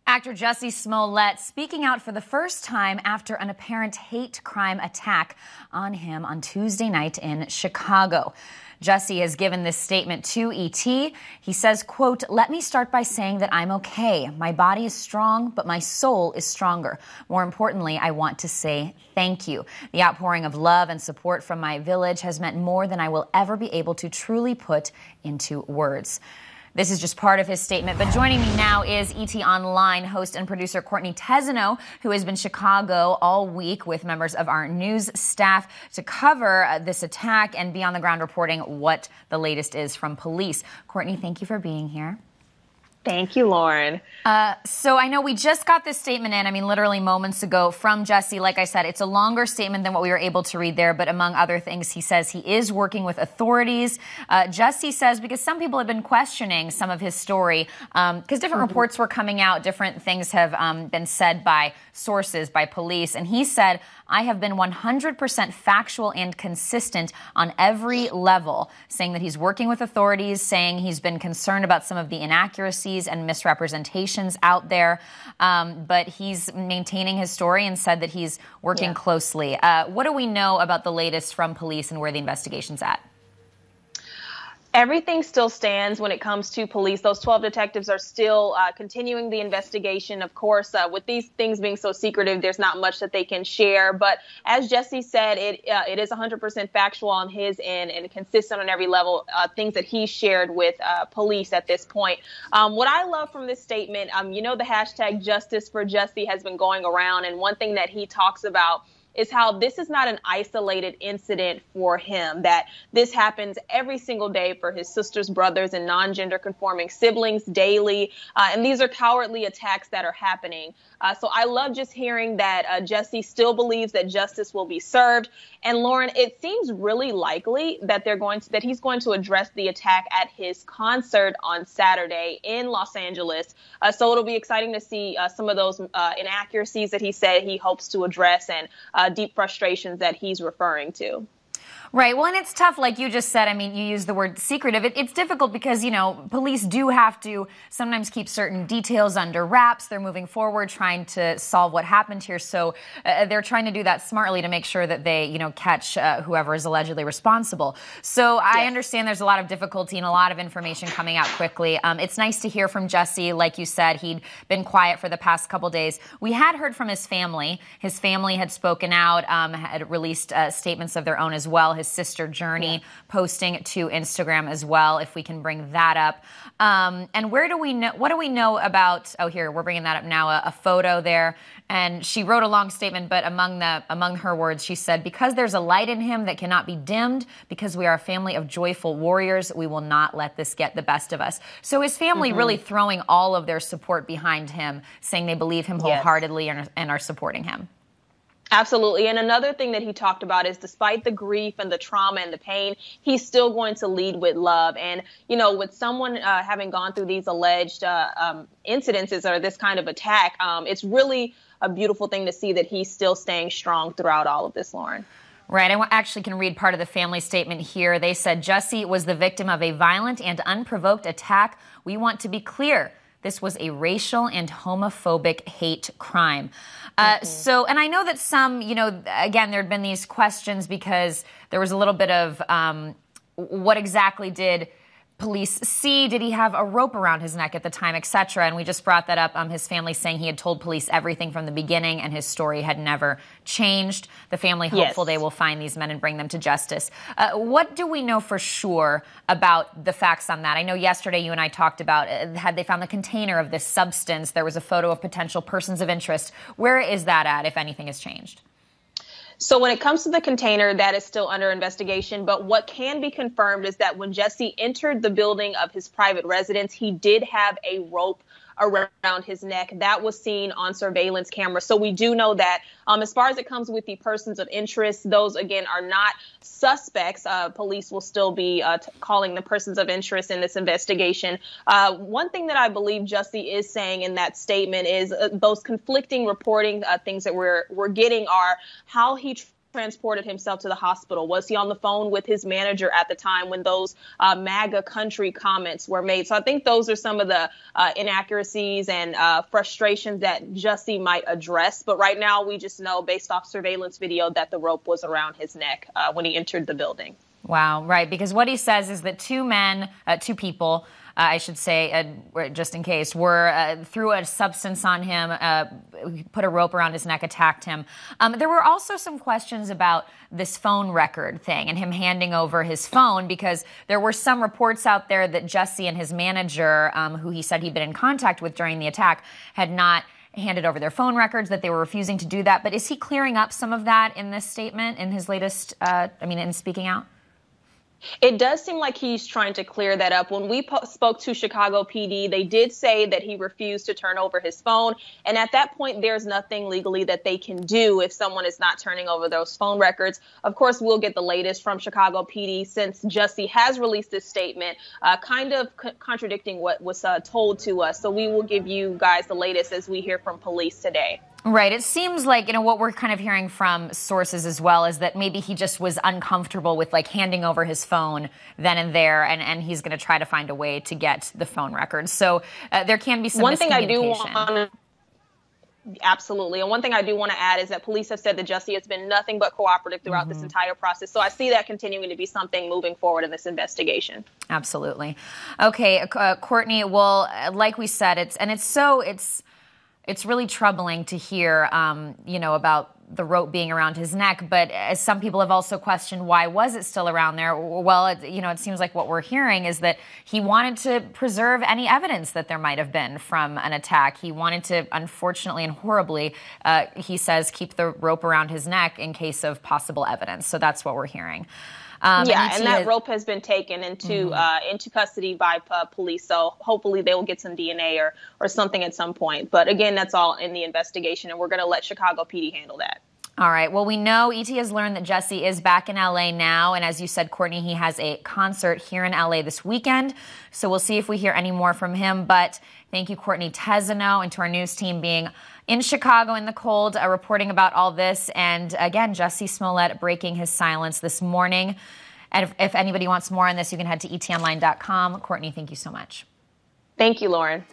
Actor Jussie Smollett speaking out for the first time after an apparent hate crime attack on him on Tuesday night in Chicago. Jussie has given this statement to ET. He says, quote, "Let me start by saying that I'm okay. My body is strong, but my soul is stronger. More importantly, I want to say thank you. The outpouring of love and support from my village has meant more than I will ever be able to truly put into words." This is just part of his statement, but joining me now is ET Online host and producer Courtney Tezano, who has been in Chicago all week with members of our news staff to cover this attack and be on the ground reporting what the latest is from police. Courtney, thank you for being here. Thank you, Lauren. So I know we just got this statement in, literally moments ago from Jussie. Like I said, it's a longer statement than what we were able to read there, but among other things, he says he is working with authorities. Jussie says, because some people have been questioning some of his story, because different reports were coming out, different things have been said by sources, by police, and he said, "I have been 100% factual and consistent on every level," saying that he's working with authorities, saying he's been concerned about some of the inaccuracies and misrepresentations out there, but he's maintaining his story and said that he's working closely. What do we know about the latest from police and where the investigation's at? Everything still stands when it comes to police. Those 12 detectives are still continuing the investigation. Of course, with these things being so secretive, there's not much that they can share. But as Jussie said, it is 100% factual on his end and consistent on every level, things that he shared with police at this point. What I love from this statement, the hashtag Justice for Jussie has been going around. And one thing that he talks about is how this is not an isolated incident for him, that this happens every single day for his sisters, brothers, and non-gender conforming siblings daily. And these are cowardly attacks that are happening. So I love just hearing that Jussie still believes that justice will be served. And Lauren, it seems really likely that he's going to address the attack at his concert on Saturday in Los Angeles. So it'll be exciting to see some of those inaccuracies that he said he hopes to address and deep frustrations that he's referring to. Right. Well, and it's tough, like you just said. You use the word secretive. It's difficult because, police do have to sometimes keep certain details under wraps. They're moving forward, trying to solve what happened here. So they're trying to do that smartly to make sure that they, catch whoever is allegedly responsible. So I understand there's a lot of difficulty and a lot of information coming out quickly. It's nice to hear from Jussie. Like you said, he'd been quiet for the past couple days. We had heard from his family. His family had spoken out, had released statements of their own as well. His sister Journey posting to Instagram as well, if we can bring that up. And where do we know? What do we know about? Oh, here we're bringing that up now. A photo there, and she wrote a long statement. But among her words, she said, "Because there's a light in him that cannot be dimmed. Because we are a family of joyful warriors, we will not let this get the best of us." So his family really throwing all of their support behind him, saying they believe him wholeheartedly and are supporting him. Absolutely. And another thing that he talked about is despite the grief and the trauma and the pain, he's still going to lead with love. And, with someone having gone through these alleged incidences or this kind of attack, it's really a beautiful thing to see that he's still staying strong throughout all of this, Lauren. Right. I actually can read part of the family statement here. They said, "Jussie was the victim of a violent and unprovoked attack. We want to be clear. This was a racial and homophobic hate crime." And I know that some, again, there had been these questions because there was a little bit of what exactly did police see? Did he have a rope around his neck at the time, et cetera? And we just brought that up. His family saying he had told police everything from the beginning and his story had never changed. The family hopeful they will find these men and bring them to justice. What do we know for sure about the facts on that? I know yesterday you and I talked about had they found the container of this substance. There was a photo of potential persons of interest. Where is that at, if anything has changed? So when it comes to the container, that is still under investigation. But what can be confirmed is that when Jussie entered the building of his private residence, he did have a rope around his neck. That was seen on surveillance camera. So we do know that as far as it comes with the persons of interest, those, again, are not suspects. Police will still be calling the persons of interest in this investigation. One thing that I believe Jussie is saying in that statement is those conflicting reporting things that we're getting are how he transported himself to the hospital? Was he on the phone with his manager at the time when those MAGA country comments were made? So I think those are some of the inaccuracies and frustrations that Jussie might address. But right now, we just know based off surveillance video that the rope was around his neck when he entered the building. Wow, right. Because what he says is that two people, I should say, just in case, threw a substance on him, put a rope around his neck, attacked him. There were also some questions about this phone record thing and him handing over his phone, because there were some reports out there that Jussie and his manager, who he said he'd been in contact with during the attack, had not handed over their phone records, that they were refusing to do that. But is he clearing up some of that in this statement, in his latest, in speaking out? It does seem like he's trying to clear that up. When we spoke to Chicago PD, they did say that he refused to turn over his phone. And at that point, there's nothing legally that they can do if someone is not turning over those phone records. Of course, we'll get the latest from Chicago PD since Jussie has released this statement, kind of contradicting what was told to us. So we will give you guys the latest as we hear from police today. Right. It seems like, what we're kind of hearing from sources as well is that maybe he just was uncomfortable with handing over his phone then and there, and he's going to try to find a way to get the phone records. So there can be some One thing I do miscommunication. Absolutely. And one thing I do want to add is that police have said that Jussie has been nothing but cooperative throughout this entire process. So I see that continuing to be something moving forward in this investigation. Absolutely. Okay, Courtney, well, like we said, it's really troubling to hear, about the rope being around his neck. But as some people have also questioned, why was it still around there? Well, it seems like what we're hearing is that he wanted to preserve any evidence that there might have been from an attack. He wanted to, unfortunately and horribly, he says, keep the rope around his neck in case of possible evidence. So that's what we're hearing. And that rope has been taken into custody by police. So hopefully they will get some DNA or something at some point. But again, that's all in the investigation, and we're going to let Chicago PD handle that. All right. Well, we know ET has learned that Jussie is back in L.A. now. And as you said, Courtney, he has a concert here in L.A. this weekend. So we'll see if we hear any more from him. But thank you, Courtney Tezano, and to our news team being in Chicago in the cold, reporting about all this. And again, Jussie Smollett breaking his silence this morning. And if anybody wants more on this, you can head to etonline.com. Courtney, thank you so much. Thank you, Lauren.